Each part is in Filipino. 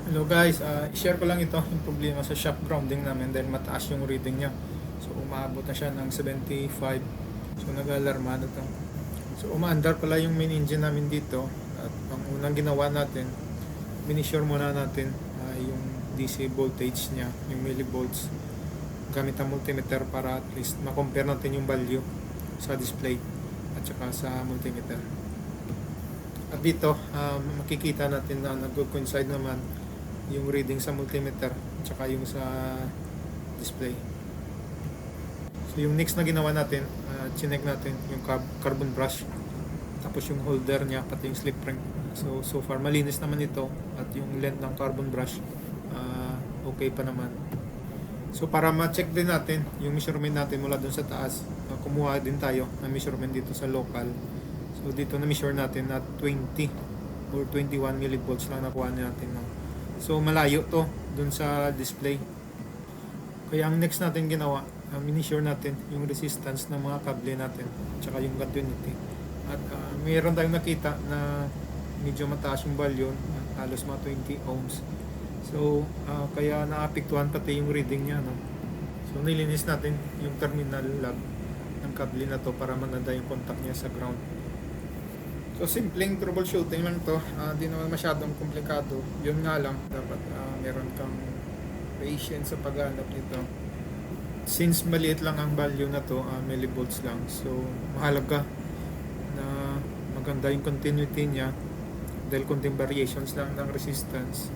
Hello guys, i-share ko lang ito yung problema sa shock grounding namin dahil mataas yung reading niya. So umaabot na siya ng 75. So nag-alarma na to. So umaandar pala yung main engine namin dito. At ang unang ginawa natin, minisure muna natin yung DC voltage niya, yung millivolts gamit ang multimeter para at least ma-compare natin yung value sa display at saka sa multimeter. At dito, makikita natin na nag-coincide naman yung reading sa multimeter at saka yung sa display. So yung next na ginawa natin, chinek natin yung carbon brush, tapos yung holder niya, pati yung slip ring. So far malinis naman ito at yung length ng carbon brush okay pa naman. So para ma-check din natin yung measurement natin mula dun sa taas, kumuha din tayo ng measurement dito sa local. So dito na measure natin na 20 or 21 millivolts lang nakuha natin. So malayo to dun sa display. Kaya ang next natin ginawa, minisure natin yung resistance ng mga kable natin tsaka yung continuity. At mayroon tayong nakita na medyo mataas yung value, halos mga 20 ohms. So kaya naapektuhan pati yung reading niya, no? So nilinis natin yung terminal lug ng kable na to para maganda yung contact niya sa ground. So simpleng troubleshooting lang to, di naman masyadong komplikado. Yun nga lang, dapat meron kang patience sa paghanap nito. Since maliit lang ang value na to, millivolts lang. So mahalaga na maganda yung continuity niya dahil konting variations lang ng resistance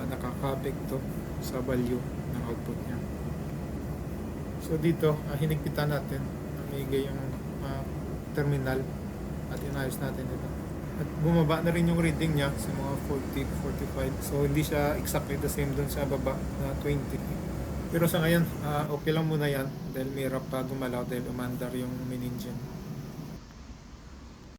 nakaka-apekto sa value ng output niya. So dito, hinigpitan natin namigay yung terminal at inayos natin ito. At bumaba na rin yung reading niya sa mga 40, 45. So hindi siya exactly the same dun sa baba na 20. Pero sa ngayon, okay lang muna yan dahil may hirap pa gumalaw dahil umandar yung main engine.